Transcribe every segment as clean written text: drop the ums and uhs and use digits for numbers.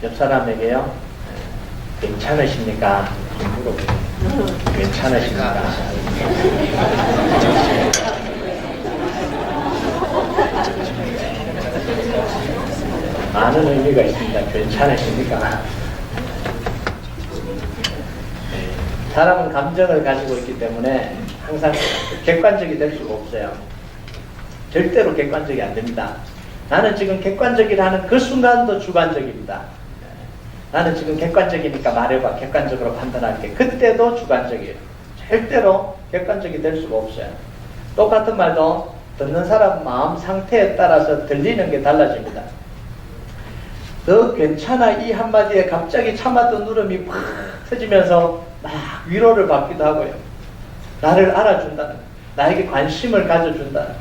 옆 사람에게요, 괜찮으십니까? 좀 물어보세요. 괜찮으십니까? 많은 의미가 있습니다. 괜찮으십니까? 사람은 감정을 가지고 있기 때문에 항상 객관적이 될 수가 없어요. 절대로 객관적이 안 됩니다. 나는 지금 객관적이라는 그 순간도 주관적입니다. 나는 지금 객관적이니까 말해봐. 객관적으로 판단할게. 그때도 주관적이에요. 절대로 객관적이 될 수가 없어요. 똑같은 말도 듣는 사람 마음 상태에 따라서 들리는 게 달라집니다. 너 괜찮아 이 한마디에 갑자기 참았던 울음이 팍 터지면서 막 위로를 받기도 하고요. 나를 알아준다는, 나에게 관심을 가져준다는,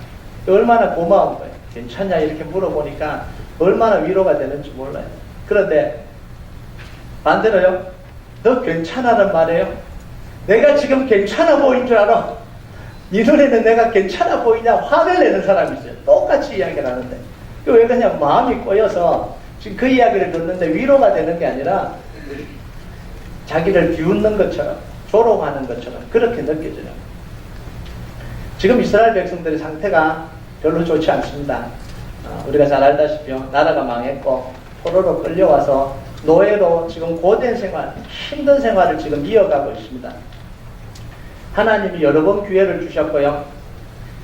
얼마나 고마운 거예요. 괜찮냐 이렇게 물어보니까 얼마나 위로가 되는지 몰라요. 그런데 반대로요, 너 괜찮아는 말이에요. 내가 지금 괜찮아 보인 줄 알아. 네 눈에는 내가 괜찮아 보이냐 화를 내는 사람이 있어요. 똑같이 이야기를 하는데 왜 그냥 마음이 꼬여서 지금 그 이야기를 듣는데 위로가 되는 게 아니라 자기를 비웃는 것처럼 조롱하는 것처럼 그렇게 느껴져요. 지금 이스라엘 백성들의 상태가 별로 좋지 않습니다. 우리가 잘 알다시피 나라가 망했고 포로로 끌려와서 노예로 지금 고된 생활, 힘든 생활을 지금 이어가고 있습니다. 하나님이 여러 번 기회를 주셨고요.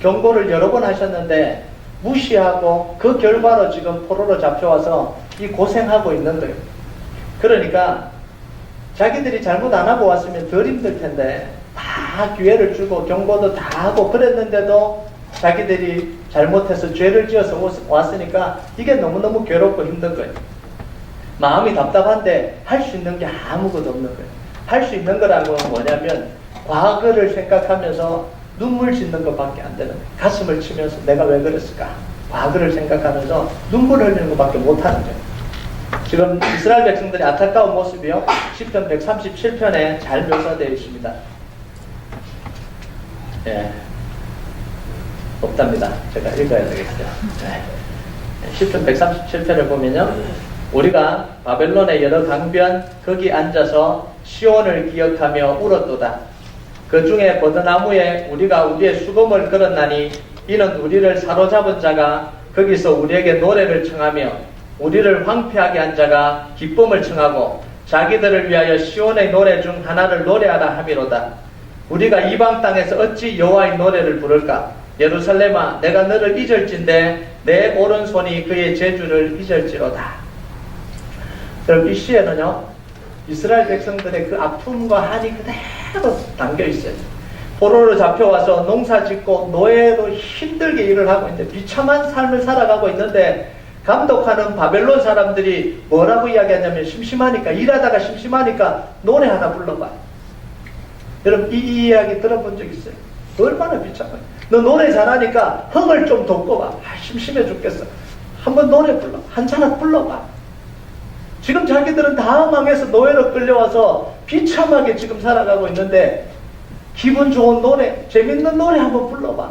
경고를 여러 번 하셨는데 무시하고 그 결과로 지금 포로로 잡혀와서 이 고생하고 있는 거예요. 그러니까 자기들이 잘못 안 하고 왔으면 덜 힘들 텐데 다 기회를 주고 경고도 다 하고 그랬는데도 자기들이 잘못해서 죄를 지어서 왔으니까 이게 너무너무 괴롭고 힘든 거예요. 마음이 답답한데 할 수 있는 게 아무것도 없는 거예요. 할 수 있는 거라고 뭐냐면 과거를 생각하면서 눈물 짓는 것밖에 안 되는 거예요. 가슴을 치면서 내가 왜 그랬을까? 과거를 생각하면서 눈물 흘리는 것밖에 못하는 거예요. 지금 이스라엘 백성들의 안타까운 모습이요, 시편 137편에 잘 묘사되어 있습니다. 예, 없답니다. 제가 읽어야 되겠어요. 시편 137편을 보면요, 우리가 바벨론의 여러 강변 거기 앉아서 시온을 기억하며 울었도다. 그 중에 버드나무에 우리가 우리의 수금을 걸었나니 이는 우리를 사로잡은 자가 거기서 우리에게 노래를 청하며 우리를 황폐하게 한 자가 기쁨을 청하고 자기들을 위하여 시온의 노래 중 하나를 노래하라 함이로다. 우리가 이방 땅에서 어찌 여호와의 노래를 부를까? 예루살렘아, 내가 너를 잊을진데 내 오른손이 그의 재주를 잊을지로다. 여러분, 이 시에는요, 이스라엘 백성들의 그 아픔과 한이 그대로 담겨 있어요. 포로로 잡혀와서 농사 짓고 노예로 힘들게 일을 하고 있는데 비참한 삶을 살아가고 있는데 감독하는 바벨론 사람들이 뭐라고 이야기하냐면 심심하니까, 일하다가 심심하니까 노래 하나 불러봐. 여러분, 이 이야기 들어본 적 있어요? 얼마나 비참해. 너 노래 잘하니까 흥을 좀 돋궈봐. 심심해 죽겠어. 한번 노래 불러. 한 잔 불러봐. 지금 자기들은 다 망해서 노예로 끌려와서 비참하게 지금 살아가고 있는데 기분 좋은 노래, 재밌는 노래 한번 불러봐.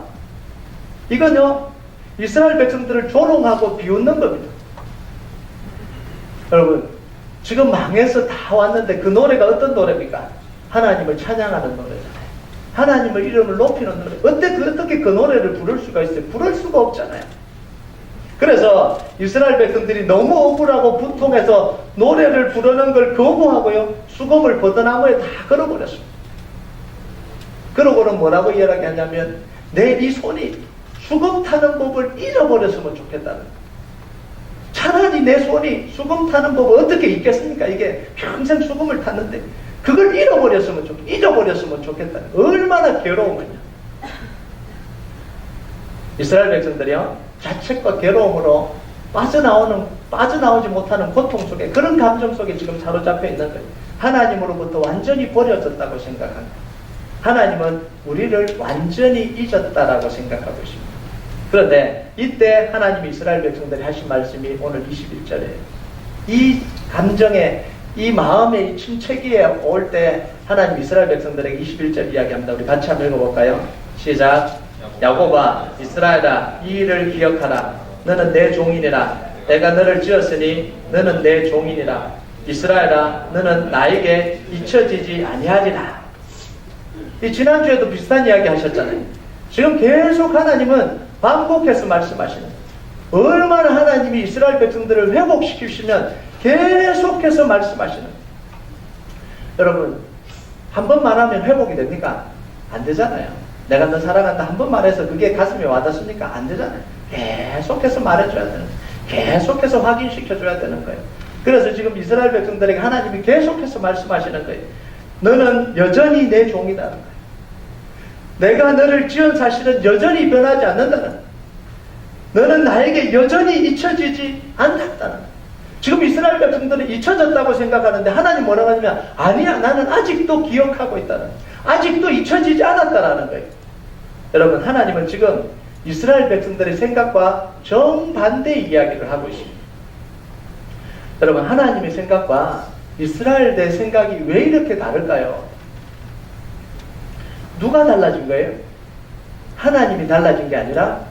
이건요, 이스라엘 백성들을 조롱하고 비웃는 겁니다. 여러분, 지금 망해서 다 왔는데 그 노래가 어떤 노래입니까? 하나님을 찬양하는 노래잖아요. 하나님의 이름을 높이는 노래. 어떻게 그 노래를 부를 수가 있어요? 부를 수가 없잖아요. 그래서 이스라엘 백성들이 너무 억울하고 분통해서 노래를 부르는 걸 거부하고요, 수금을 버드나무에 다 걸어버렸습니다. 그러고는 뭐라고 이야기하냐면 내 이 손이 수금 타는 법을 잃어버렸으면 좋겠다는 거예요. 차라리 내 손이 수금 타는 법을 어떻게 잊겠습니까? 이게 평생 수금을 탔는데 그걸 잊어버렸으면 좋겠다는 거예요. 얼마나 괴로운 거냐. 이스라엘 백성들이요, 자책과 괴로움으로 빠져나오지 못하는 고통 속에, 그런 감정 속에 지금 사로잡혀 있는 거예요. 하나님으로부터 완전히 버려졌다고 생각합니다. 하나님은 우리를 완전히 잊었다라고 생각하고 있습니다. 그런데 이때 하나님이 이스라엘 백성들이 하신 말씀이 오늘 21절이에요. 이 감정에, 이 마음의 이 침체기에 올 때 하나님 이스라엘 백성들에게 21절 이야기합니다. 우리 같이 한번 읽어볼까요? 시작. 야곱아, 이스라엘아, 이 일을 기억하라. 너는 내 종이니라. 내가 너를 지었으니 너는 내 종이니라. 이스라엘아 너는 나에게 잊혀지지 아니하리라. 이 지난주에도 비슷한 이야기 하셨잖아요. 지금 계속 하나님은 반복해서 말씀하시는 거예요. 얼마나 하나님이 이스라엘 백성들을 회복시키시면 계속해서 말씀하시는 거예요. 여러분, 한 번 말하면 회복이 됩니까? 안 되잖아요. 내가 너 사랑한다 한 번 말해서 그게 가슴에 와닿습니까? 안 되잖아요. 계속해서 말해줘야 되는 거예요. 계속해서 확인시켜줘야 되는 거예요. 그래서 지금 이스라엘 백성들에게 하나님이 계속해서 말씀하시는 거예요. 너는 여전히 내 종이다는 거예요. 내가 너를 지은 사실은 여전히 변하지 않는다는 거예요. 너는 나에게 여전히 잊혀지지 않았다는 거예요. 지금 이스라엘 백성들은 잊혀졌다고 생각하는데 하나님 뭐라고 하냐면 아니야, 나는 아직도 기억하고 있다는 거예요. 아직도 잊혀지지 않았다라는 거예요. 여러분, 하나님은 지금 이스라엘 백성들의 생각과 정반대의 이야기를 하고 있습니다. 여러분, 하나님의 생각과 이스라엘의 생각이 왜 이렇게 다를까요? 누가 달라진 거예요? 하나님이 달라진 게 아니라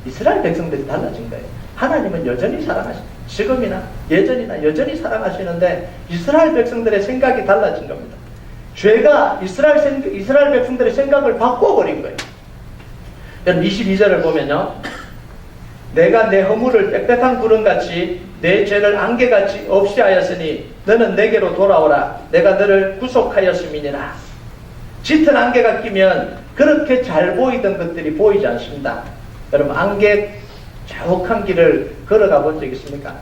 이스라엘 백성들이 달라진 거예요. 하나님은 여전히 사랑하십니다. 지금이나 예전이나 여전히 사랑하시는데 이스라엘 백성들의 생각이 달라진 겁니다. 죄가 이스라엘 백성들의 생각을 바꿔버린 거예요. 여러분 22절을 보면요. 내가 내 허물을 빽빽한 구름같이 내 죄를 안개같이 없이 하였으니 너는 내게로 돌아오라. 내가 너를 구속하였음이니라. 짙은 안개가 끼면 그렇게 잘 보이던 것들이 보이지 않습니다. 여러분, 안개 자욱한 길을 걸어가 본 적 있습니까?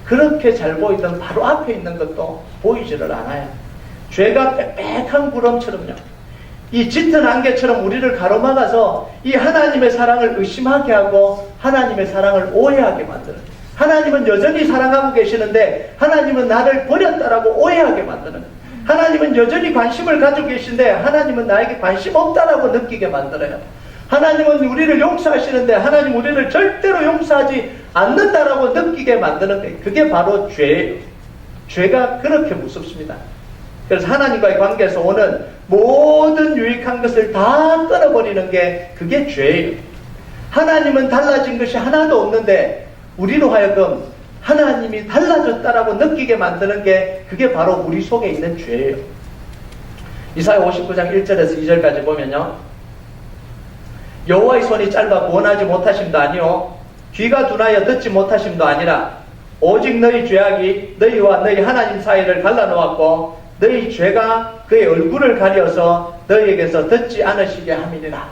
그렇게 잘 보이던 바로 앞에 있는 것도 보이지를 않아요. 죄가 빽빽한 구름처럼요. 이 짙은 안개처럼 우리를 가로막아서 이 하나님의 사랑을 의심하게 하고 하나님의 사랑을 오해하게 만드는, 하나님은 여전히 사랑하고 계시는데 하나님은 나를 버렸다라고 오해하게 만드는, 하나님은 여전히 관심을 가지고 계신데 하나님은 나에게 관심 없다라고 느끼게 만들어요. 하나님은 우리를 용서하시는데 하나님 우리를 절대로 용서하지 않는다라고 느끼게 만드는 거예요. 그게 바로 죄예요. 죄가 그렇게 무섭습니다. 그래서 하나님과의 관계에서 오는 모든 유익한 것을 다 끊어버리는 게 그게 죄예요. 하나님은 달라진 것이 하나도 없는데 우리로 하여금 하나님이 달라졌다라고 느끼게 만드는 게 그게 바로 우리 속에 있는 죄예요. 이사야 59장 1절에서 2절까지 보면요. 여호와의 손이 짧아 구원하지 못하심도 아니요 귀가 둔하여 듣지 못하심도 아니라 오직 너희 죄악이 너희와 너희 하나님 사이를 갈라놓았고 너희 죄가 그의 얼굴을 가려서 너희에게서 듣지 않으시게 함이니라.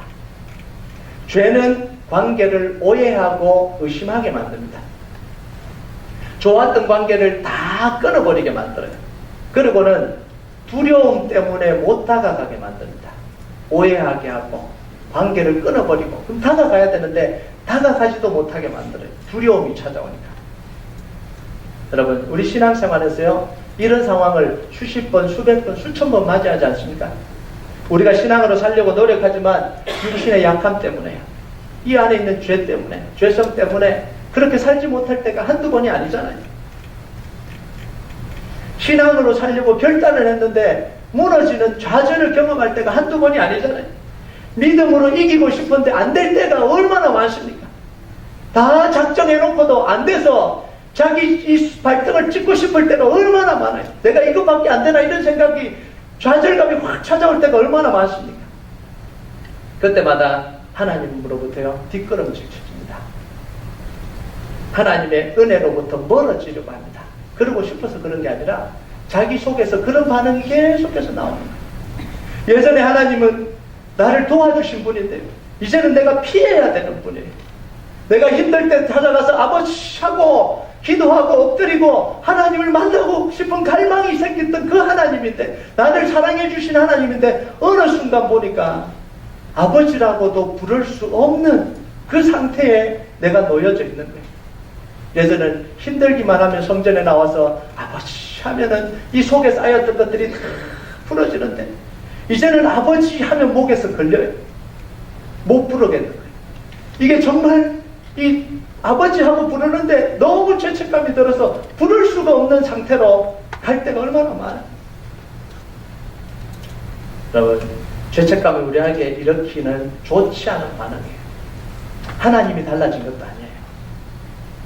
죄는 관계를 오해하고 의심하게 만듭니다. 좋았던 관계를 다 끊어버리게 만들어요. 그리고는 두려움 때문에 못 다가가게 만듭니다. 오해하게 하고 관계를 끊어버리고, 그럼 다가가야 되는데 다가가지도 못하게 만들어요. 두려움이 찾아오니까. 여러분, 우리 신앙생활에서요 이런 상황을 수십 번, 수백 번, 수천 번 맞이하지 않습니까? 우리가 신앙으로 살려고 노력하지만 육신의 약함 때문에, 이 안에 있는 죄 때문에, 죄성 때문에 그렇게 살지 못할 때가 한두 번이 아니잖아요. 신앙으로 살려고 결단을 했는데 무너지는 좌절을 경험할 때가 한두 번이 아니잖아요. 믿음으로 이기고 싶은데 안 될 때가 얼마나 많습니까? 다 작정해놓고도 안 돼서 자기 이 발등을 찍고 싶을 때가 얼마나 많아요. 내가 이것밖에 안 되나 이런 생각이, 좌절감이 확 찾아올 때가 얼마나 많습니까? 그때마다 하나님으로부터요 뒷걸음질 쳐집니다. 하나님의 은혜로부터 멀어지려고 합니다. 그러고 싶어서 그런 게 아니라 자기 속에서 그런 반응이 계속해서 나오는 거예요. 예전에 하나님은 나를 도와주신 분인데 이제는 내가 피해야 되는 분이에요. 내가 힘들 때 찾아가서 아버지 하고 기도하고 엎드리고 하나님을 만나고 싶은 갈망이 생겼던 그 하나님인데, 나를 사랑해 주신 하나님인데 어느 순간 보니까 아버지라고도 부를 수 없는 그 상태에 내가 놓여져 있는 거예요. 예전엔 힘들기만 하면 성전에 나와서 아버지 하면은 이 속에 쌓였던 것들이 다 풀어지는데 이제는 아버지 하면 목에서 걸려요. 못 부르겠는 거예요. 이게 정말 이 아버지 하고 부르는데 너무 죄책감이 들어서 부를 수가 없는 상태로 갈 때가 얼마나 많아요. 여러분, 죄책감이 우리에게 일으키는 좋지 않은 반응이에요. 하나님이 달라진 것도 아니에요.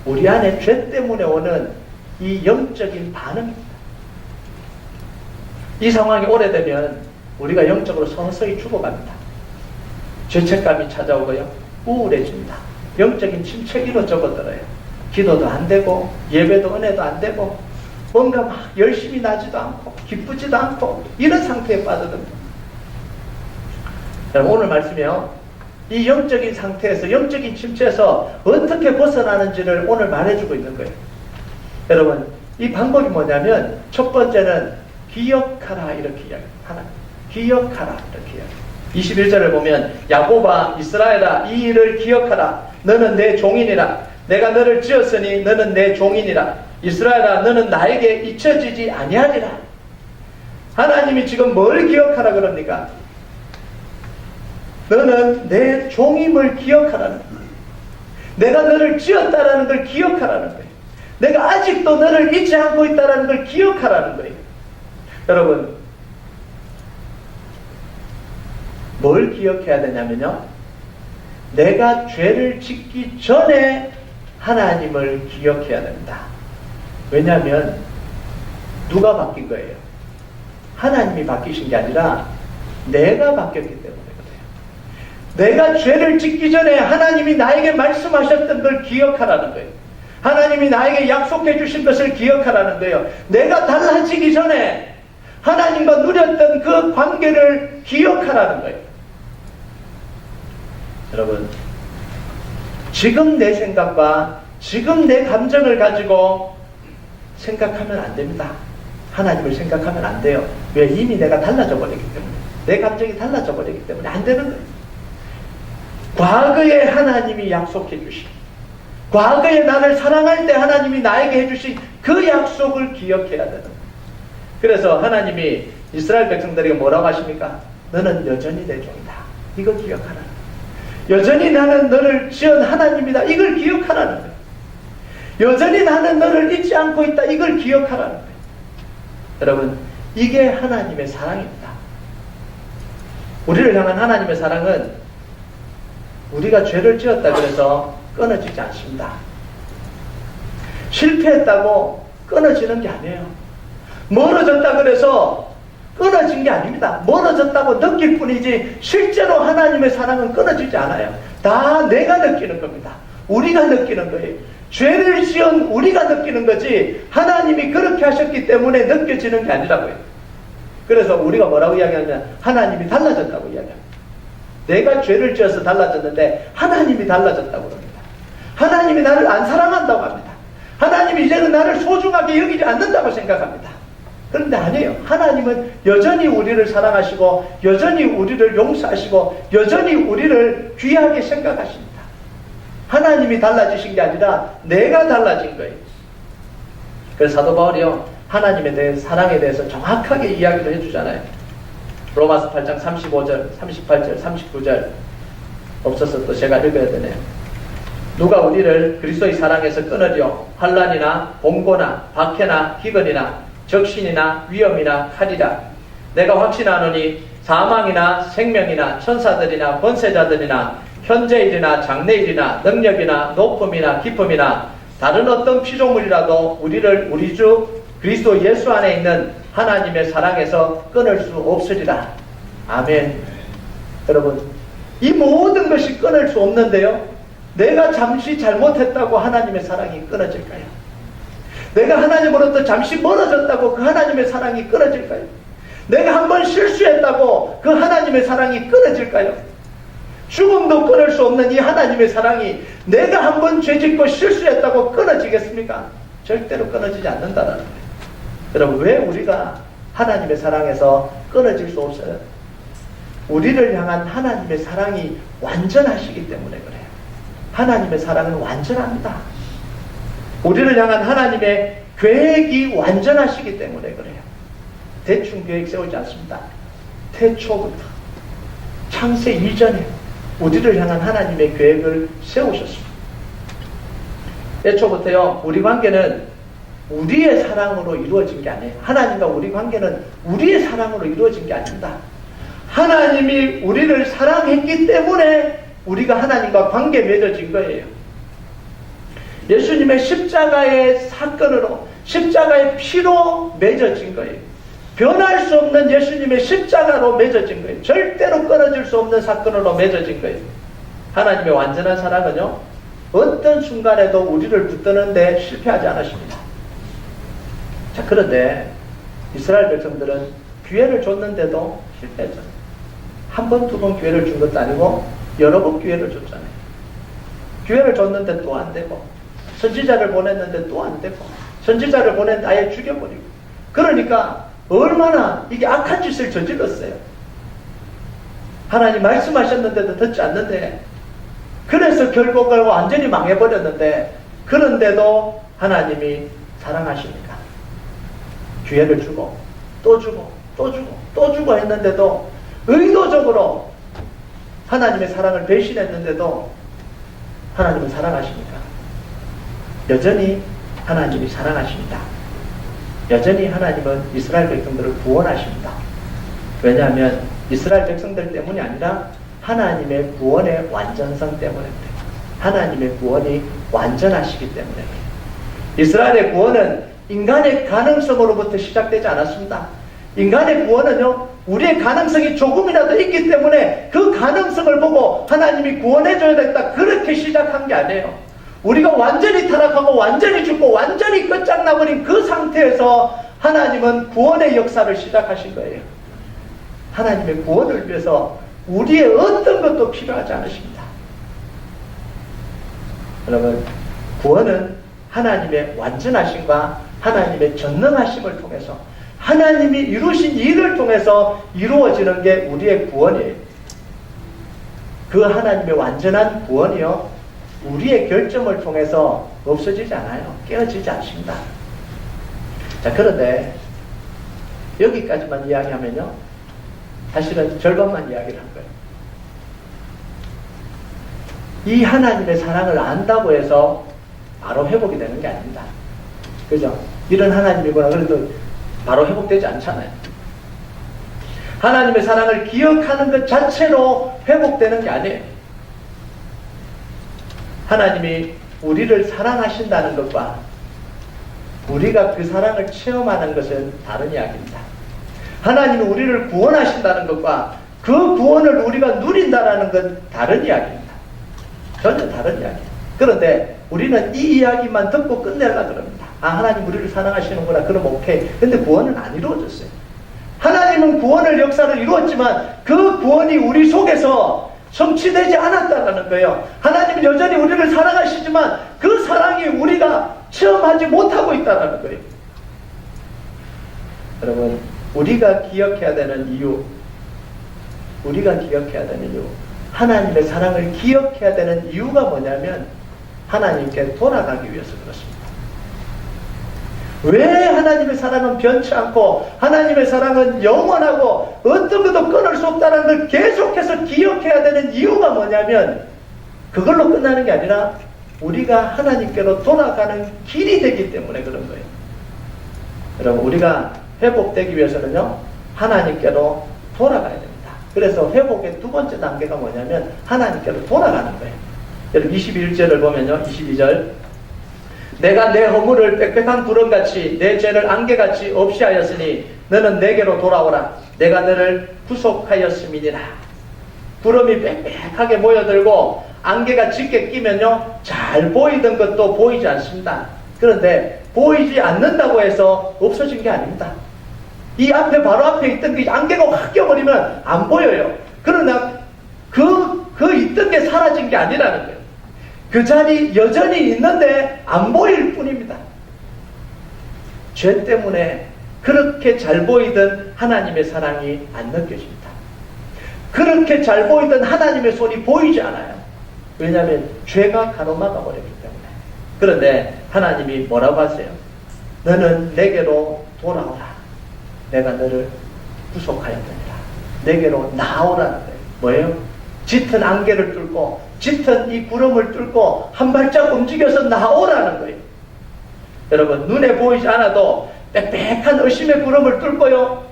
우리 안에 죄 때문에 오는 이 영적인 반응입니다. 이 상황이 오래되면 우리가 영적으로 서서히 죽어갑니다. 죄책감이 찾아오고요. 우울해집니다. 영적인 침체기로 접어들어요. 기도도 안 되고 예배도 은혜도 안 되고 뭔가 막 열심히 나지도 않고 기쁘지도 않고 이런 상태에 빠져듭니다. 여러분, 오늘 말씀이요, 이 영적인 상태에서, 영적인 침체에서 어떻게 벗어나는지를 오늘 말해주고 있는 거예요. 여러분, 이 방법이 뭐냐면 첫 번째는 기억하라 이렇게 이야기해요. 하나, 기억하라 이렇게 이야기해요. 21절을 보면 야곱아 이스라엘아 이 일을 기억하라. 너는 내 종이니라. 내가 너를 지었으니 너는 내 종이니라. 이스라엘아 너는 나에게 잊혀지지 아니하리라. 하나님이 지금 뭘 기억하라 그럽니까? 너는 내 종임을 기억하라는 거예요. 내가 너를 지었다라는 걸 기억하라는 거예요. 내가 아직도 너를 잊지 않고 있다라는 걸 기억하라는 거예요. 여러분, 뭘 기억해야 되냐면요, 내가 죄를 짓기 전에 하나님을 기억해야 됩니다. 왜냐하면 누가 바뀐 거예요? 하나님이 바뀌신 게 아니라 내가 바뀌었기 때문에 그래요. 내가 죄를 짓기 전에 하나님이 나에게 말씀하셨던 걸 기억하라는 거예요. 하나님이 나에게 약속해 주신 것을 기억하라는 거예요. 내가 달라지기 전에 하나님과 누렸던 그 관계를 기억하라는 거예요. 여러분, 지금 내 생각과 지금 내 감정을 가지고 생각하면 안 됩니다. 하나님을 생각하면 안 돼요. 왜? 이미 내가 달라져 버리기 때문에. 내 감정이 달라져 버리기 때문에 안 되는 거예요. 과거에 하나님이 약속해 주신, 과거에 나를 사랑할 때 하나님이 나에게 해주신 그 약속을 기억해야 되는 거예요. 그래서 하나님이 이스라엘 백성들에게 뭐라고 하십니까? 너는 여전히 내 종이다. 이걸 기억하라는 거예요. 여전히 나는 너를 지은 하나님이다. 이걸 기억하라는 거예요. 여전히 나는 너를 잊지 않고 있다. 이걸 기억하라는 거예요. 여러분, 이게 하나님의 사랑입니다. 우리를 향한 하나님의 사랑은 우리가 죄를 지었다 그래서 끊어지지 않습니다. 실패했다고 끊어지는 게 아니에요. 멀어졌다 그래서 끊어진 게 아닙니다. 멀어졌다고 느낄 뿐이지 실제로 하나님의 사랑은 끊어지지 않아요. 다 내가 느끼는 겁니다. 우리가 느끼는 거예요. 죄를 지은 우리가 느끼는 거지 하나님이 그렇게 하셨기 때문에 느껴지는 게 아니라고요. 그래서 우리가 뭐라고 이야기하냐면 하나님이 달라졌다고 이야기합니다. 내가 죄를 지어서 달라졌는데 하나님이 달라졌다고 합니다. 하나님이 나를 안 사랑한다고 합니다. 하나님이 이제는 나를 소중하게 여기지 않는다고 생각합니다. 그런데 아니에요. 하나님은 여전히 우리를 사랑하시고 여전히 우리를 용서하시고 여전히 우리를 귀하게 생각하십니다. 하나님이 달라지신 게 아니라 내가 달라진 거예요. 그래서 사도 바울이요, 하나님에 대한 사랑에 대해서 정확하게 이야기를 해주잖아요. 로마서 8장 35절, 38절, 39절 없어서 또 제가 읽어야 되네요. 누가 우리를 그리스도의 사랑에서 끊으려 환난이나 봉고나 박해나 희근이나 적신이나 위험이나 칼이라. 내가 확신하노니 사망이나 생명이나 천사들이나 권세자들이나 현재일이나 장래일이나 능력이나 높음이나 깊음이나 다른 어떤 피조물이라도 우리를 우리 주 그리스도 예수 안에 있는 하나님의 사랑에서 끊을 수 없으리라. 아멘. 여러분, 이 모든 것이 끊을 수 없는데요, 내가 잠시 잘못했다고 하나님의 사랑이 끊어질까요? 내가 하나님으로부터 잠시 멀어졌다고 그 하나님의 사랑이 끊어질까요? 내가 한번 실수했다고 그 하나님의 사랑이 끊어질까요? 죽음도 끊을 수 없는 이 하나님의 사랑이 내가 한번 죄짓고 실수했다고 끊어지겠습니까? 절대로 끊어지지 않는다는 거예요. 여러분, 왜 우리가 하나님의 사랑에서 끊어질 수 없어요? 우리를 향한 하나님의 사랑이 완전하시기 때문에 그래요. 하나님의 사랑은 완전합니다. 우리를 향한 하나님의 계획이 완전하시기 때문에 그래요. 대충 계획 세우지 않습니다. 태초부터 창세 이전에 우리를 향한 하나님의 계획을 세우셨습니다. 애초부터요, 우리 관계는 우리의 사랑으로 이루어진 게 아니에요. 하나님과 우리 관계는 우리의 사랑으로 이루어진 게 아닙니다. 하나님이 우리를 사랑했기 때문에 우리가 하나님과 관계 맺어진 거예요. 예수님의 십자가의 사건으로, 십자가의 피로 맺어진 거예요. 변할 수 없는 예수님의 십자가로 맺어진 거예요. 절대로 끊어질 수 없는 사건으로 맺어진 거예요. 하나님의 완전한 사랑은요, 어떤 순간에도 우리를 붙드는데 실패하지 않으십니다. 자, 그런데 이스라엘 백성들은 기회를 줬는데도 실패했잖아요. 한 번, 두 번 기회를 준 것도 아니고 여러 번 기회를 줬잖아요. 기회를 줬는데 또 안 되고, 선지자를 보냈는데 또 안 되고, 선지자를 보냈는데 아예 죽여버리고. 그러니까 얼마나 이게 악한 짓을 저질렀어요. 하나님 말씀하셨는데도 듣지 않는데, 그래서 결국은 완전히 망해버렸는데, 그런데도 하나님이 사랑하십니까? 기회를 주고 또 주고 또 주고 또 주고 했는데도, 의도적으로 하나님의 사랑을 배신했는데도 하나님은 사랑하십니까? 여전히 하나님이 사랑하십니다. 여전히 하나님은 이스라엘 백성들을 구원하십니다. 왜냐하면 이스라엘 백성들 때문이 아니라 하나님의 구원의 완전성 때문에 그래요. 하나님의 구원이 완전하시기 때문에 그래요. 이스라엘의 구원은 인간의 가능성으로부터 시작되지 않았습니다. 인간의 구원은요, 우리의 가능성이 조금이라도 있기 때문에 그 가능성을 보고 하나님이 구원해줘야 된다, 그렇게 시작한 게 아니에요. 우리가 완전히 타락하고 완전히 죽고 완전히 끝장나버린 그 상태에서 하나님은 구원의 역사를 시작하신 거예요. 하나님의 구원을 위해서 우리의 어떤 것도 필요하지 않으십니다. 여러분, 구원은 하나님의 완전하심과 하나님의 전능하심을 통해서, 하나님이 이루신 일을 통해서 이루어지는 게 우리의 구원이에요. 그 하나님의 완전한 구원이요, 우리의 결정을 통해서 없어지지 않아요. 깨어지지 않습니다. 자, 그런데 여기까지만 이야기하면요, 사실은 절반만 이야기를 한 거예요. 이 하나님의 사랑을 안다고 해서 바로 회복이 되는 게 아닙니다. 그죠? 이런 하나님이구나 그래도 바로 회복되지 않잖아요. 하나님의 사랑을 기억하는 것 자체로 회복되는 게 아니에요. 하나님이 우리를 사랑하신다는 것과 우리가 그 사랑을 체험하는 것은 다른 이야기입니다. 하나님이 우리를 구원하신다는 것과 그 구원을 우리가 누린다는 건 다른 이야기입니다. 전혀 다른 이야기예요. 그런데 우리는 이 이야기만 듣고 끝내려고 그럽니다. 아, 하나님 우리를 사랑하시는구나. 그럼 오케이. 근데 구원은 안 이루어졌어요. 하나님은 구원을 역사를 이루었지만 그 구원이 우리 속에서 성취되지 않았다는 거예요. 하나님은 여전히 우리를 사랑하시지만 그 사랑이 우리가 체험하지 못하고 있다는 거예요. 여러분, 우리가 기억해야 되는 이유, 하나님의 사랑을 기억해야 되는 이유가 뭐냐면 하나님께 돌아가기 위해서 그렇습니다. 왜 하나님의 사랑은 변치 않고 하나님의 사랑은 영원하고 어떤 것도 끊을 수 없다는 걸 계속해서 기억해야 되는 이유가 뭐냐면, 그걸로 끝나는 게 아니라 우리가 하나님께로 돌아가는 길이 되기 때문에 그런 거예요. 여러분, 우리가 회복되기 위해서는요, 하나님께로 돌아가야 됩니다. 그래서 회복의 두 번째 단계가 뭐냐면 하나님께로 돌아가는 거예요. 여러분, 21절을 보면요, 22절, 내가 내 허물을 빽빽한 구름같이 내 죄를 안개같이 없이 하였으니 너는 내게로 돌아오라. 내가 너를 구속하였음이니라. 구름이 빽빽하게 모여들고 안개가 짙게 끼면요, 잘 보이던 것도 보이지 않습니다. 그런데 보이지 않는다고 해서 없어진 게 아닙니다. 이 앞에, 바로 앞에 있던 그 안개가 확 껴버리면 안 보여요. 그러나 그 있던 게 사라진 게 아니라는 거예요. 그 자리 여전히 있는데 안 보일 뿐입니다. 죄 때문에 그렇게 잘 보이던 하나님의 사랑이 안 느껴집니다. 그렇게 잘 보이던 하나님의 손이 보이지 않아요. 왜냐하면 죄가 가로막아 버렸기 때문에. 그런데 하나님이 뭐라고 하세요? 너는 내게로 돌아오라. 내가 너를 구속하였느니라. 내게로 나오라는 거예요. 뭐예요? 짙은 안개를 뚫고 짙은 이 구름을 뚫고 한 발짝 움직여서 나오라는 거예요. 여러분, 눈에 보이지 않아도 빽빽한 의심의 구름을 뚫고요,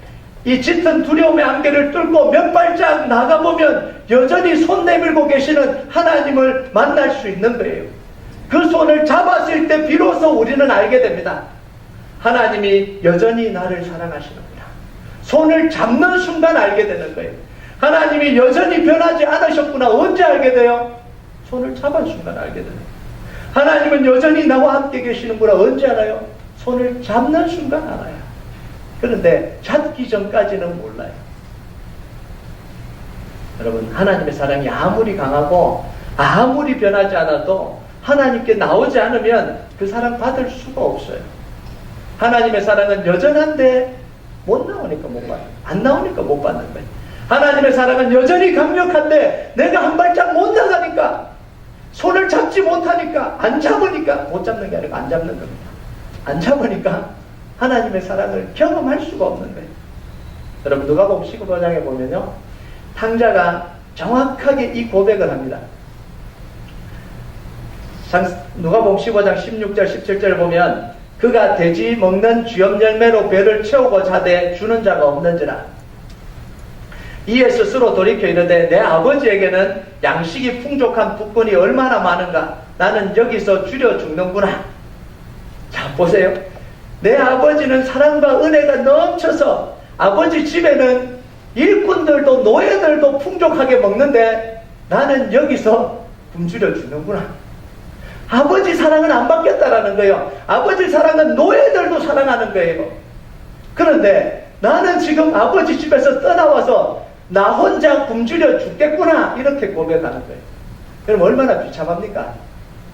이 짙은 두려움의 안개를 뚫고 몇 발짝 나가보면 여전히 손 내밀고 계시는 하나님을 만날 수 있는 거예요. 그 손을 잡았을 때 비로소 우리는 알게 됩니다. 하나님이 여전히 나를 사랑하시는구나. 손을 잡는 순간 알게 되는 거예요. 하나님이 여전히 변하지 않으셨구나. 언제 알게 돼요? 손을 잡은 순간 알게 되는 거예요. 하나님은 여전히 나와 함께 계시는구나. 언제 알아요? 손을 잡는 순간 알아요. 그런데 잡기 전까지는 몰라요. 여러분, 하나님의 사랑이 아무리 강하고 아무리 변하지 않아도 하나님께 나오지 않으면 그 사랑 받을 수가 없어요. 하나님의 사랑은 여전한데 못 나오니까 못 받는, 안 나오니까 못 받는 거예요. 하나님의 사랑은 여전히 강력한데 내가 한 발짝 못 나가니까, 손을 잡지 못하니까, 안 잡으니까, 못 잡는 게 아니고 안 잡는 겁니다. 안 잡으니까 하나님의 사랑을 경험할 수가 없는 거예요. 여러분, 누가복음 15장에 보면요, 탕자가 정확하게 이 고백을 합니다. 누가복음 15장 16절 17절 보면, 그가 돼지 먹는 쥐염 열매로 배를 채우고 자되 주는 자가 없는지라. 이에 스스로 돌이켜 이르되 내 아버지에게는 양식이 풍족한 북권이 얼마나 많은가. 나는 여기서 줄여 죽는구나. 자, 보세요. 내 아버지는 사랑과 은혜가 넘쳐서 아버지 집에는 일꾼들도 노예들도 풍족하게 먹는데 나는 여기서 굶주려 죽는구나. 아버지 사랑은 안 받겠다라는 거예요. 아버지 사랑은 노예들도 사랑하는 거예요. 그런데 나는 지금 아버지 집에서 떠나와서 나 혼자 굶주려 죽겠구나. 이렇게 고백하는 거예요. 그럼 얼마나 비참합니까?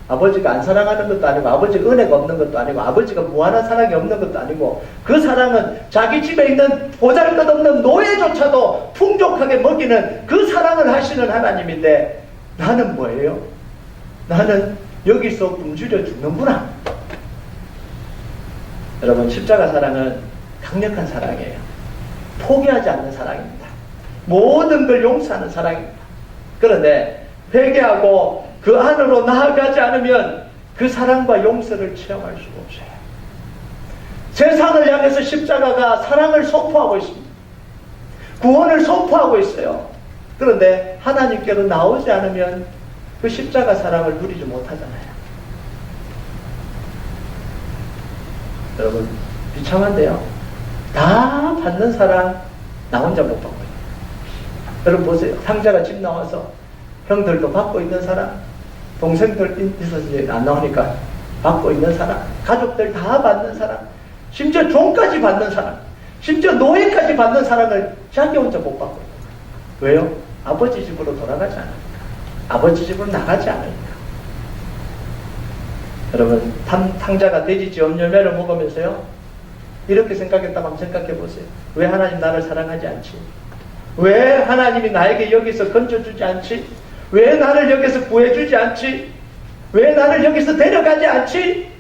아버지가 안 사랑하는 것도 아니고, 아버지가 은혜가 없는 것도 아니고, 아버지가 무한한 사랑이 없는 것도 아니고, 그 사랑은 자기 집에 있는 보잘것없는 노예조차도 풍족하게 먹이는 그 사랑을 하시는 하나님인데, 나는 뭐예요? 나는 여기서 굶주려 죽는구나. 여러분, 십자가 사랑은 강력한 사랑이에요. 포기하지 않는 사랑입니다. 모든 걸 용서하는 사랑입니다. 그런데 회개하고 그 안으로 나아가지 않으면 그 사랑과 용서를 체험할 수가 없어요. 세상을 향해서 십자가가 사랑을 선포하고 있습니다. 구원을 선포하고 있어요. 그런데 하나님께로 나오지 않으면 그 십자가 사랑을 누리지 못하잖아요. 여러분, 비참한데요. 다 받는 사랑 나 혼자 못 받고 있어요. 여러분 보세요. 상자가 집 나와서 형들도 받고 있는 사람, 동생들 있어서 안 나오니까 받고 있는 사람, 가족들 다 받는 사람, 심지어 종까지 받는 사람, 심지어 노예까지 받는 사랑을 자기 혼자 못 받고 있는 거예요. 왜요? 아버지 집으로 돌아가지 않으니까. 아버지 집으로 나가지 않으니까. 여러분, 탕자가 돼지 쥐염 열매를 먹으면서요, 이렇게 생각했다고 한번 생각해 보세요. 왜 하나님 나를 사랑하지 않지? 왜 하나님이 나에게 여기서 건져주지 않지? 왜 나를 여기서 구해주지 않지? 왜 나를 여기서 데려가지 않지?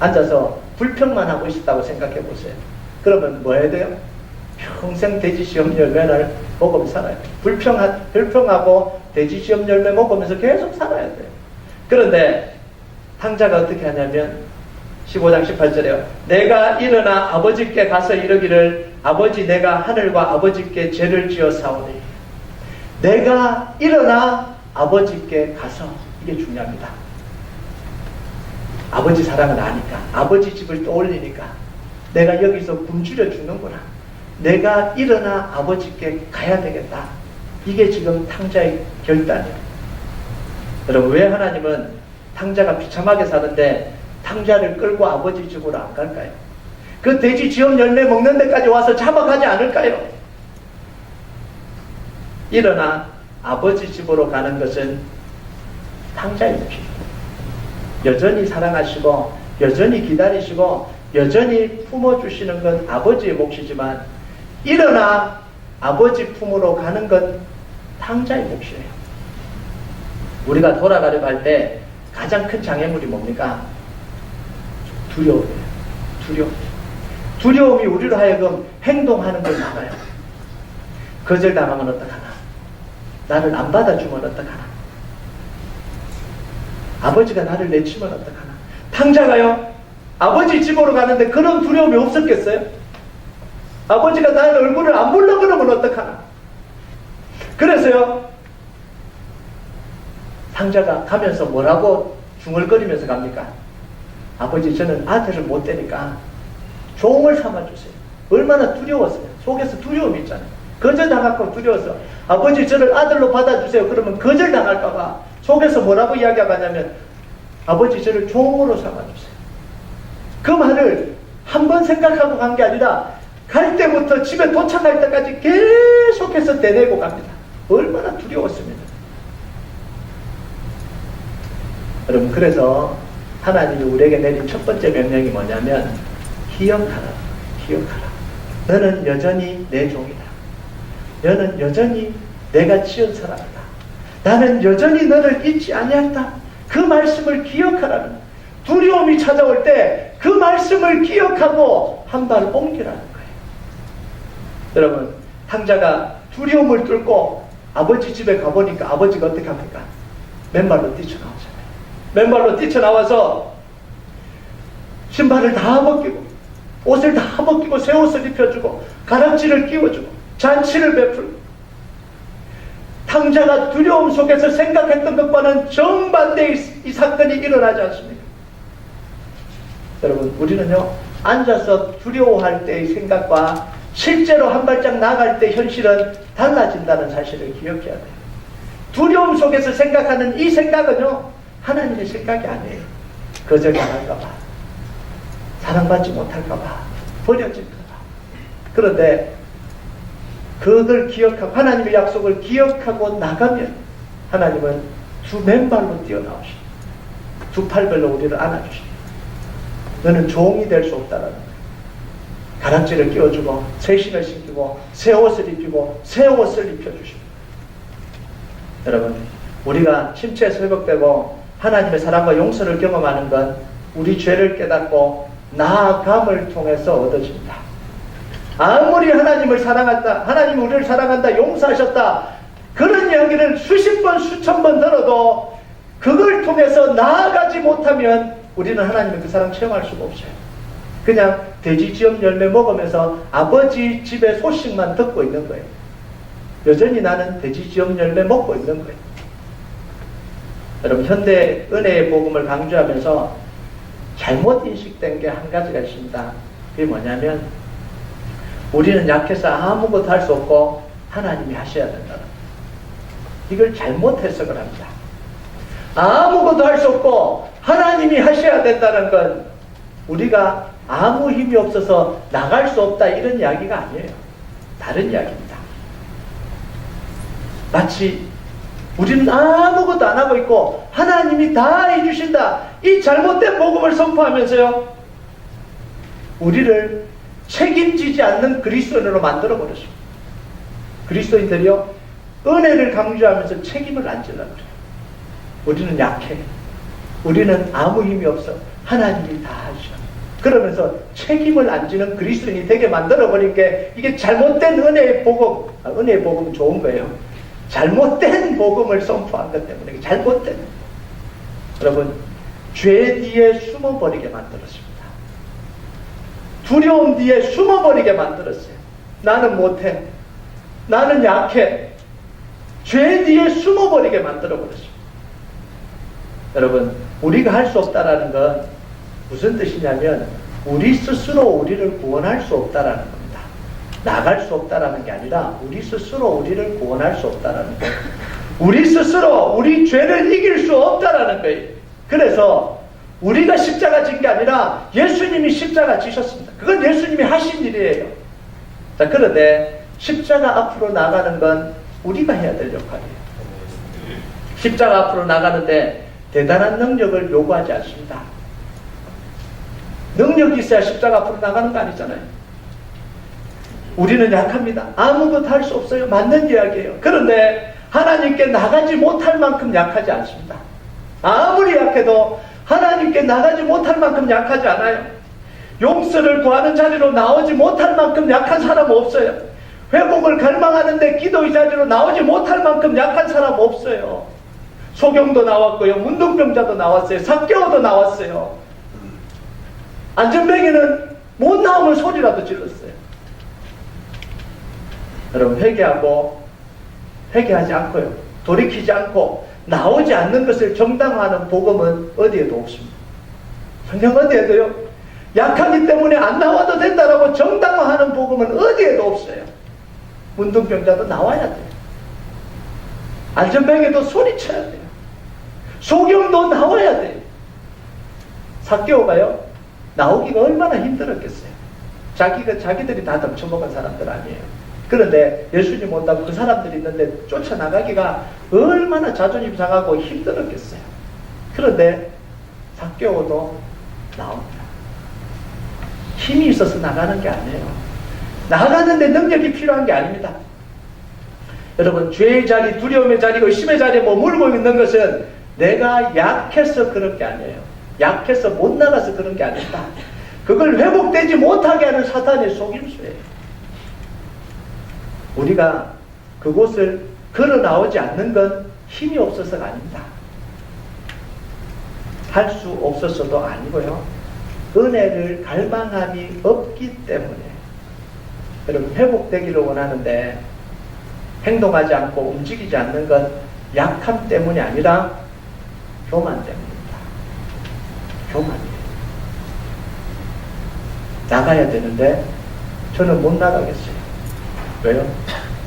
앉아서 불평만 하고 있었다고 생각해 보세요. 그러면 뭐 해야 돼요? 평생 돼지 시험 열매를 먹으면서 살아야 돼요. 불평하고 돼지 시험 열매 먹으면서 계속 살아야 돼요. 그런데 탕자가 어떻게 하냐면 15장 18절에요. 내가 일어나 아버지께 가서 이르기를 아버지 내가 하늘과 아버지께 죄를 지어 사오니. 내가 일어나 아버지께 가서, 이게 중요합니다. 아버지 사랑을 아니까, 아버지 집을 떠올리니까 내가 여기서 굶주려 죽는구나. 내가 일어나 아버지께 가야 되겠다. 이게 지금 탕자의 결단이에요. 여러분, 왜 하나님은 탕자가 비참하게 사는데 탕자를 끌고 아버지 집으로 안 갈까요? 그 돼지 쥐염 열매 먹는 데까지 와서 잡아가지 않을까요? 일어나 아버지 집으로 가는 것은 탕자의 몫입니다. 여전히 사랑하시고 여전히 기다리시고 여전히 품어주시는 건 아버지의 몫이지만 일어나 아버지 품으로 가는 건 탕자의 몫이에요. 우리가 돌아가려고 할 때 가장 큰 장애물이 뭡니까? 두려움이에요. 두려움이 우리로 하여금 행동하는 걸 막아요. 거절당하면 어떡하나? 나를 안 받아주면 어떡하나? 아버지가 나를 내치면 어떡하나? 탕자가요, 아버지 집으로 가는데 그런 두려움이 없었겠어요? 아버지가 나의 얼굴을 안 보려고 그러면 어떡하나? 그래서요, 탕자가 가면서 뭐라고 중얼거리면서 갑니까? 아버지, 저는 아들을 못 되니까 종을 삼아주세요. 얼마나 두려웠어요. 속에서 두려움이 있잖아요. 거절당할까 두려워서 아버지, 저를 아들로 받아주세요. 그러면 거절당할까봐 속에서 뭐라고 이야기하냐면 아버지, 저를 종으로 삼아주세요. 그 말을 한 번 생각하고 간 게 아니라 갈 때부터 집에 도착할 때까지 계속해서 되뇌고 갑니다. 얼마나 두려웠습니다. 여러분, 그래서 하나님이 우리에게 내린 첫 번째 명령이 뭐냐면 기억하라. 기억하라. 너는 여전히 내 종이다. 너는 여전히 내가 지은 사람이다. 나는 여전히 너를 잊지 아니한다. 그 말씀을 기억하라는, 두려움이 찾아올 때 그 말씀을 기억하고 한 발 옮기라는 거예요. 여러분, 탕자가 두려움을 뚫고 아버지 집에 가보니까 아버지가 어떻게 합니까? 맨발로 뛰쳐나오잖아요. 맨발로 뛰쳐나와서 신발을 다 벗기고 옷을 다 벗기고 새 옷을 입혀주고 가락지를 끼워주고 잔치를 베풀고, 탕자가 두려움 속에서 생각했던 것과는 정반대의 이 사건이 일어나지 않습니까? 여러분, 우리는요, 앉아서 두려워할 때의 생각과 실제로 한 발짝 나갈 때 현실은 달라진다는 사실을 기억해야 돼요. 두려움 속에서 생각하는 이 생각은요, 하나님의 생각이 아니에요. 거절당할까봐, 사랑받지 못할까봐, 버려질까봐. 그런데 그걸 기억하고 하나님의 약속을 기억하고 나가면 하나님은 두 맨발로 뛰어나오시고 두 팔별로 우리를 안아주시고 너는 종이 될 수 없다라는 거예요. 가락지를 끼워주고 새 신을 신기고 새 옷을 입히고 새 옷을 입혀주시고. 여러분, 우리가 침체에서 회복되고 하나님의 사랑과 용서를 경험하는 건 우리 죄를 깨닫고 나아감을 통해서 얻어집니다. 아무리 하나님을 사랑한다, 하나님이 우리를 사랑한다, 용서하셨다, 그런 이야기를 수십 번 수천 번 들어도 그걸 통해서 나아가지 못하면 우리는 하나님의 그 사랑 체험할 수가 없어요. 그냥 돼지지엄 열매 먹으면서 아버지 집의 소식만 듣고 있는 거예요. 여전히 나는 돼지지엄 열매 먹고 있는 거예요. 여러분, 현대 은혜의 복음을 강조하면서 잘못 인식된 게 한 가지가 있습니다. 그게 뭐냐면 우리는 약해서 아무것도 할 수 없고 하나님이 하셔야 된다는, 이걸 잘못 해석을 합니다. 아무것도 할 수 없고 하나님이 하셔야 된다는 건 우리가 아무 힘이 없어서 나갈 수 없다, 이런 이야기가 아니에요. 다른 이야기입니다. 마치 우리는 아무것도 안 하고 있고 하나님이 다 해주신다, 이 잘못된 복음을 선포하면서요, 우리를 책임지지 않는 그리스도인으로 만들어버렸습니다. 그리스도인들이요, 은혜를 강조하면서 책임을 안 지려고 그래요. 우리는 약해, 우리는 아무 힘이 없어, 하나님이 다 하셔. 그러면서 책임을 안 지는 그리스도인이 되게 만들어버린 게, 이게 잘못된 은혜의 복음, 은혜의 복음은 좋은 거예요. 잘못된 복음을 선포한 것 때문에, 이게 잘못된, 여러분, 죄 뒤에 숨어버리게 만들었습니다. 두려움 뒤에 숨어버리게 만들었어요. 나는 못해, 나는 약해, 죄 뒤에 숨어버리게 만들어버렸습니다. 여러분, 우리가 할 수 없다라는 건 무슨 뜻이냐면 우리 스스로 우리를 구원할 수 없다라는 겁니다. 나갈 수 없다라는 게 아니라 우리 스스로 우리를 구원할 수 없다라는 거예요. 우리 스스로 우리 죄를 이길 수 없다라는 거예요. 그래서 우리가 십자가 진 게 아니라 예수님이 십자가 지셨습니다. 그건 예수님이 하신 일이에요. 자, 그런데 십자가 앞으로 나가는 건 우리가 해야 될 역할이에요. 십자가 앞으로 나가는데 대단한 능력을 요구하지 않습니다. 능력이 있어야 십자가 앞으로 나가는 거 아니잖아요. 우리는 약합니다. 아무것도 할 수 없어요. 맞는 이야기예요. 그런데 하나님께 나가지 못할 만큼 약하지 않습니다. 아무리 약해도 하나님께 나가지 못할 만큼 약하지 않아요. 용서를 구하는 자리로 나오지 못할 만큼 약한 사람 없어요. 회복을 갈망하는데 기도의 자리로 나오지 못할 만큼 약한 사람 없어요. 소경도 나왔고요, 문둥병자도 나왔어요, 삭개오도 나왔어요. 안전뱅이는 못 나오면 소리라도 질렀어요. 여러분, 회개하지 않고요, 돌이키지 않고 나오지 않는 것을 정당화하는 복음은 어디에도 없습니다. 성경 어디에도요. 약하기 때문에 안 나와도 된다라고 정당화하는 복음은 어디에도 없어요. 문둥병자도 나와야 돼요. 안전뱅이도 소리쳐야 돼요. 소경도 나와야 돼요. 삭개오가요, 나오기가 얼마나 힘들었겠어요. 자기들이 다 덮쳐먹은 사람들 아니에요. 그런데 예수님 온다고 그 사람들이 있는데 쫓아나가기가 얼마나 자존심 상하고 힘들었겠어요. 그런데 삭개오도 나옵니다. 힘이 있어서 나가는 게 아니에요. 나가는데 능력이 필요한 게 아닙니다. 여러분, 죄의 자리, 두려움의 자리, 의심의 자리에 머물고 있는 것은 내가 약해서 그런 게 아니에요. 약해서 못 나가서 그런 게 아닙니다. 그걸 회복되지 못하게 하는 사탄의 속임수예요. 우리가 그곳을 걸어 나오지 않는 건 힘이 없어서가 아닙니다. 할 수 없어서도 아니고요. 은혜를 갈망함이 없기 때문에. 여러분, 회복되기를 원하는데 행동하지 않고 움직이지 않는 건 약함 때문이 아니라 교만 때문입니다. 교만이에요. 나가야 되는데 저는 못 나가겠어요. 왜요?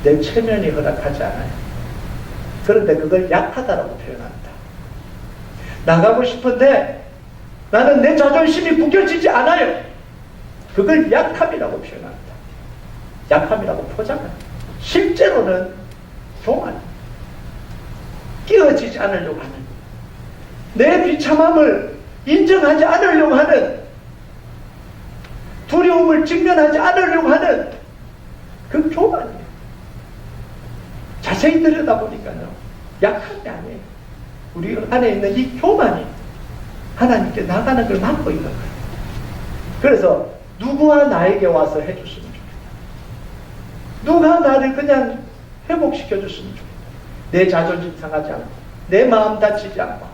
내 체면이 허락하지 않아요. 그런데 그걸 약하다라고 표현합니다. 나가고 싶은데 나는 내 자존심이 구겨지지 않아요. 그걸 약함이라고 표현합니다. 약함이라고 포장합니다. 실제로는 교만, 끼어지지 않으려고 하는, 내 비참함을 인정하지 않으려고 하는, 두려움을 직면하지 않으려고 하는 그 교만이에요. 자세히 들여다보니까요, 약한 게 아니에요. 우리 안에 있는 이 교만이 하나님께 나가는 걸 막고 있는 거예요. 그래서 누구와 나에게 와서 해줬으면 좋겠다. 누가 나를 그냥 회복시켜줬으면 좋겠다. 내 자존심 상하지 않고, 내 마음 다치지 않고,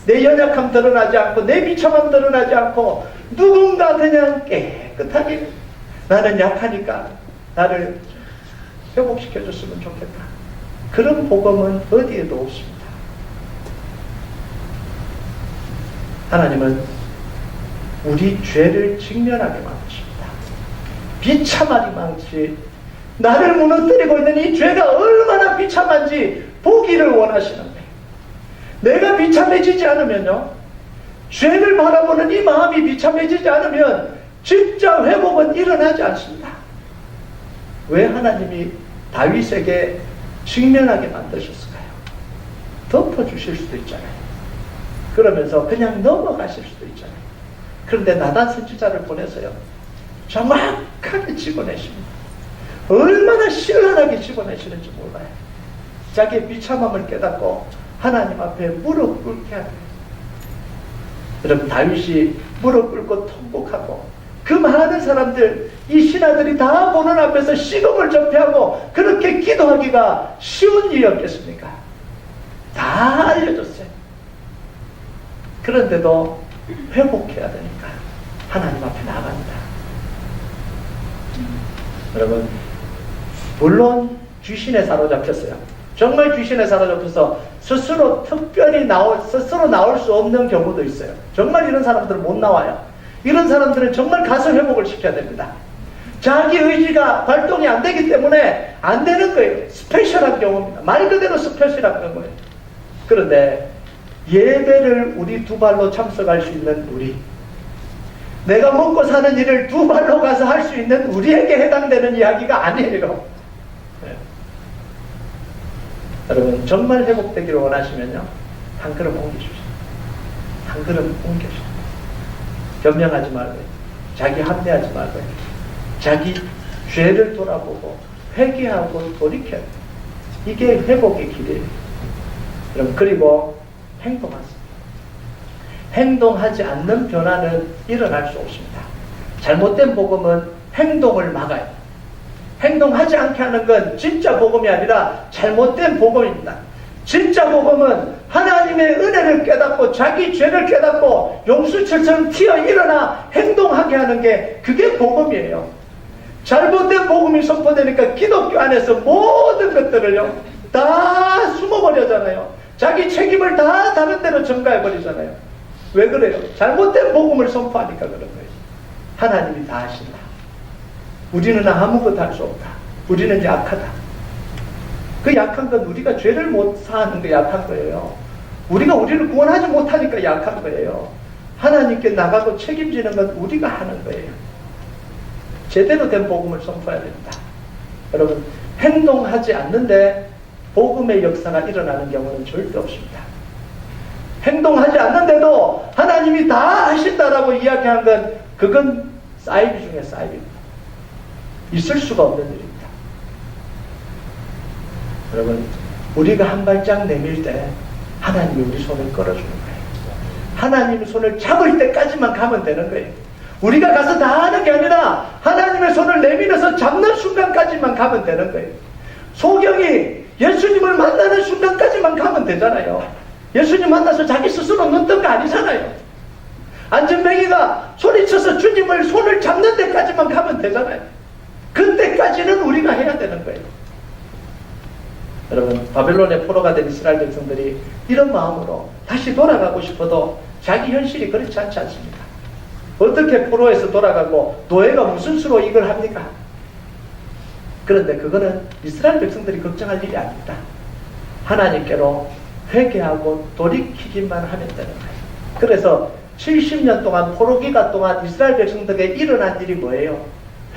내 연약함 드러나지 않고, 내 비참함 드러나지 않고, 누군가 그냥 깨끗하게 나는 약하니까 나를 회복시켜줬으면 좋겠다. 그런 복음은 어디에도 없습니다. 하나님은 우리 죄를 직면하게 만드십니다. 비참하리 망치, 나를 무너뜨리고 있는 이 죄가 얼마나 비참한지 보기를 원하시는 거예요. 내가 비참해지지 않으면요, 죄를 바라보는 이 마음이 비참해지지 않으면 진짜 회복은 일어나지 않습니다. 왜 하나님이 다윗에게 직면하게 만드셨을까요? 덮어주실 수도 있잖아요. 그러면서 그냥 넘어가실 수도 있잖아요. 그런데 나단 선지자를 보내서요, 정확하게 집어내십니다. 얼마나 신랄하게 집어내시는지 몰라요. 자기의 비참함을 깨닫고 하나님 앞에 무릎 꿇게 하는 거예요. 여러분, 다윗이 무릎 꿇고 통곡하고 그 많은 사람들, 이 신하들이 다 보는 앞에서 식음을 전폐하고 그렇게 기도하기가 쉬운 일이었겠습니까? 다 알려줬어요. 그런데도 회복해야 되니까 하나님 앞에 나갑니다. 여러분, 물론 귀신에 사로잡혔어요. 정말 귀신에 사로잡혀서 스스로 특별히 스스로 나올 수 없는 경우도 있어요. 정말 이런 사람들은 못 나와요. 이런 사람들은 정말 가서 회복을 시켜야 됩니다. 자기 의지가 발동이 안 되기 때문에 안 되는 거예요. 스페셜한 경우입니다. 말 그대로 스페셜한 경우예요. 그런데 예배를 우리 두 발로 참석할 수 있는 우리, 내가 먹고 사는 일을 두 발로 가서 할 수 있는 우리에게 해당되는 이야기가 아니에요. 네. 여러분, 정말 회복되기를 원하시면요, 한 걸음 옮기십시오. 한 걸음 옮기십시오. 변명하지 말고요, 자기 합리하지 말고요, 자기 죄를 돌아보고 회개하고 돌이켜야 돼요. 이게 회복의 길이에요. 여러분, 그리고 행동하세요. 행동하지 않는 변화는 일어날 수 없습니다. 잘못된 복음은 행동을 막아요. 행동하지 않게 하는 건 진짜 복음이 아니라 잘못된 복음입니다. 진짜 복음은 하나님의 은혜를 깨닫고 자기 죄를 깨닫고 용수철처럼 튀어 일어나 행동하게 하는 게, 그게 복음이에요. 잘못된 복음이 선포되니까 기독교 안에서 모든 것들을요 다 숨어버려잖아요. 자기 책임을 다 다른 데로 전가해버리잖아요. 왜 그래요? 잘못된 복음을 선포하니까 그런 거예요. 하나님이 다 하신다. 우리는 아무것도 할 수 없다. 우리는 약하다. 그 약한 건 우리가 죄를 못 사하는 게 약한 거예요. 우리가 우리를 구원하지 못하니까 약한 거예요. 하나님께 나가고 책임지는 건 우리가 하는 거예요. 제대로 된 복음을 선포해야 됩니다. 여러분, 행동하지 않는데 복음의 역사가 일어나는 경우는 절대 없습니다. 행동하지 않는데도 하나님이 다 하신다라고 이야기한 건 그건 사이비 중에 사이비입니다. 있을 수가 없는 일입니다. 여러분, 우리가 한 발짝 내밀 때 하나님이 우리 손을 끌어주는 거예요. 하나님 손을 잡을 때까지만 가면 되는 거예요. 우리가 가서 다 하는 게 아니라 하나님의 손을 내밀어서 잡는 순간까지만 가면 되는 거예요. 소경이 예수님을 만나는 순간까지만 가면 되잖아요. 예수님 만나서 자기 스스로 넣던 거 아니잖아요. 안전뱅이가 소리쳐서 주님을 손을 잡는 데까지만 가면 되잖아요. 그때까지는 우리가 해야 되는 거예요. 여러분, 바벨론의 포로가 된 이스라엘 백성들이 이런 마음으로 다시 돌아가고 싶어도 자기 현실이 그렇지 않지 않습니까? 어떻게 포로에서 돌아가고 노예가 무슨 수로 이걸 합니까? 그런데 그거는 이스라엘 백성들이 걱정할 일이 아닙니다. 하나님께로 회개하고 돌이키기만 하면 되는 거예요. 그래서 70년 동안 포로기간 동안 이스라엘 백성들에게 일어난 일이 뭐예요?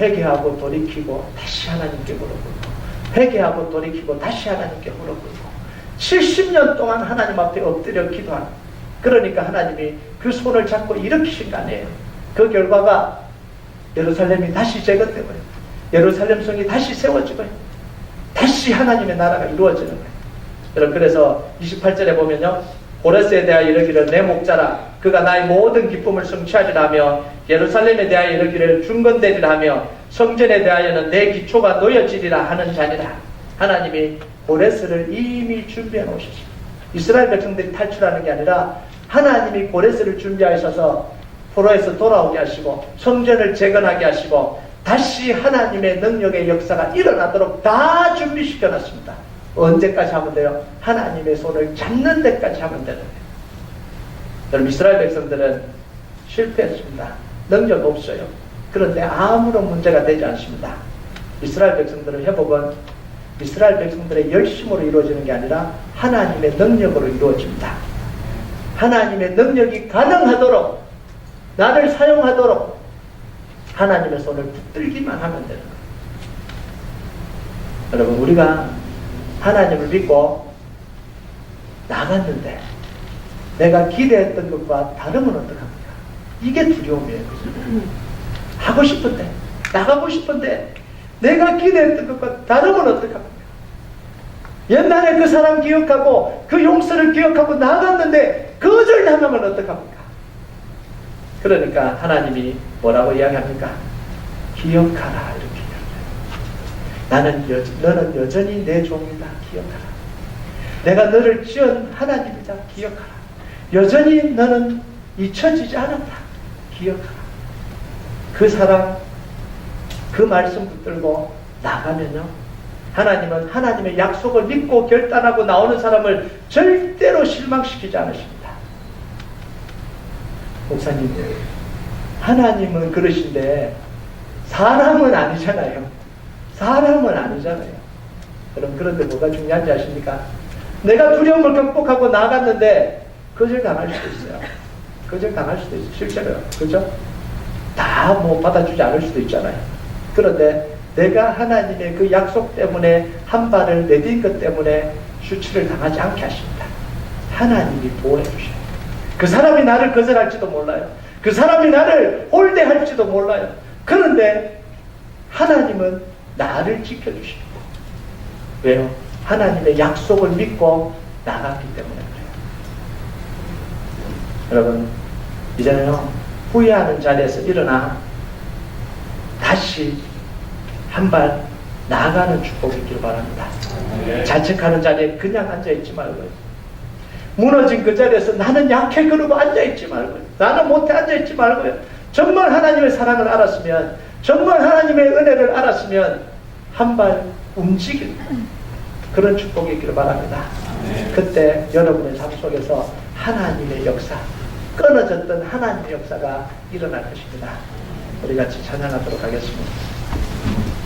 회개하고 돌이키고 다시 하나님께 무릎 꿇고, 회개하고 돌이키고 다시 하나님께 무릎 꿇고, 70년 동안 하나님 앞에 엎드려 기도하는, 그러니까 하나님이 그 손을 잡고 일으키신 거 아니에요. 그 결과가 예루살렘이 다시 재건되고요, 예루살렘 성이 다시 세워지고요, 다시 하나님의 나라가 이루어지는 거예요. 여러분, 그래서 28절에 보면요, 고레스에 대하여 이르기를 내 목자라 그가 나의 모든 기쁨을 성취하리라 하며, 예루살렘에 대하여 이르기를 중건되리라 하며, 성전에 대하여는 내 기초가 놓여지리라 하는 자니라. 하나님이 고레스를 이미 준비해 놓으셨습니다. 이스라엘 백성들이 탈출하는 게 아니라 하나님이 고레스를 준비하셔서 포로에서 돌아오게 하시고 성전을 재건하게 하시고 다시 하나님의 능력의 역사가 일어나도록 다 준비시켜 놨습니다. 언제까지 하면 돼요? 하나님의 손을 잡는 데까지 하면 되는 거예요. 여러분, 이스라엘 백성들은 실패했습니다. 능력 없어요. 그런데 아무런 문제가 되지 않습니다. 이스라엘 백성들의 회복은 이스라엘 백성들의 열심으로 이루어지는 게 아니라 하나님의 능력으로 이루어집니다. 하나님의 능력이 가능하도록, 나를 사용하도록 하나님의 손을 붙들기만 하면 되는 거예요. 여러분, 우리가 하나님을 믿고 나갔는데 내가 기대했던 것과 다르면 어떡합니까? 이게 두려움이에요. 하고 싶은데, 나가고 싶은데 내가 기대했던 것과 다르면 어떡합니까? 옛날에 그 사람 기억하고 그 용서를 기억하고 나갔는데 거절당하면 어떡합니까? 그러니까 하나님이 뭐라고 이야기합니까? 기억하라, 이렇게 이야기해요. 너는 여전히 내 종이다, 기억하라. 내가 너를 지은 하나님이다, 기억하라. 여전히 너는 잊혀지지 않았다, 기억하라. 그 사랑, 그 말씀 붙들고 나가면요, 하나님은 하나님의 약속을 믿고 결단하고 나오는 사람을 절대로 실망시키지 않으십니다. 목사님, 하나님은 그러신데 사람은 아니잖아요. 사람은 아니잖아요. 여러분, 그런데 뭐가 중요한지 아십니까? 내가 두려움을 극복하고 나갔는데 거절당할 수도 있어요. 거절당할 수도 있어요. 실제로요. 그죠? 다 뭐 받아주지 않을 수도 있잖아요. 그런데 내가 하나님의 그 약속 때문에 한 발을 내딘 것 때문에 수치를 당하지 않게 하십니다. 하나님이 보호해 주셔요. 그 사람이 나를 거절할지도 몰라요. 그 사람이 나를 홀대할지도 몰라요. 그런데 하나님은 나를 지켜주십니다. 왜요? 하나님의 약속을 믿고 나갔기 때문에 그래요. 여러분, 이제는요, 후회하는 자리에서 일어나 다시 한 발 나아가는 축복이 있길 바랍니다. 자책하는 자리에 그냥 앉아있지 말고요. 무너진 그 자리에서 나는 약해 그러고 앉아있지 말고요. 나는 못해 앉아있지 말고요. 정말 하나님의 사랑을 알았으면, 정말 하나님의 은혜를 알았으면 한 발 움직이는 그런 축복이 있기를 바랍니다. 그때 여러분의 삶 속에서 하나님의 역사, 끊어졌던 하나님의 역사가 일어날 것입니다. 우리 같이 찬양하도록 하겠습니다.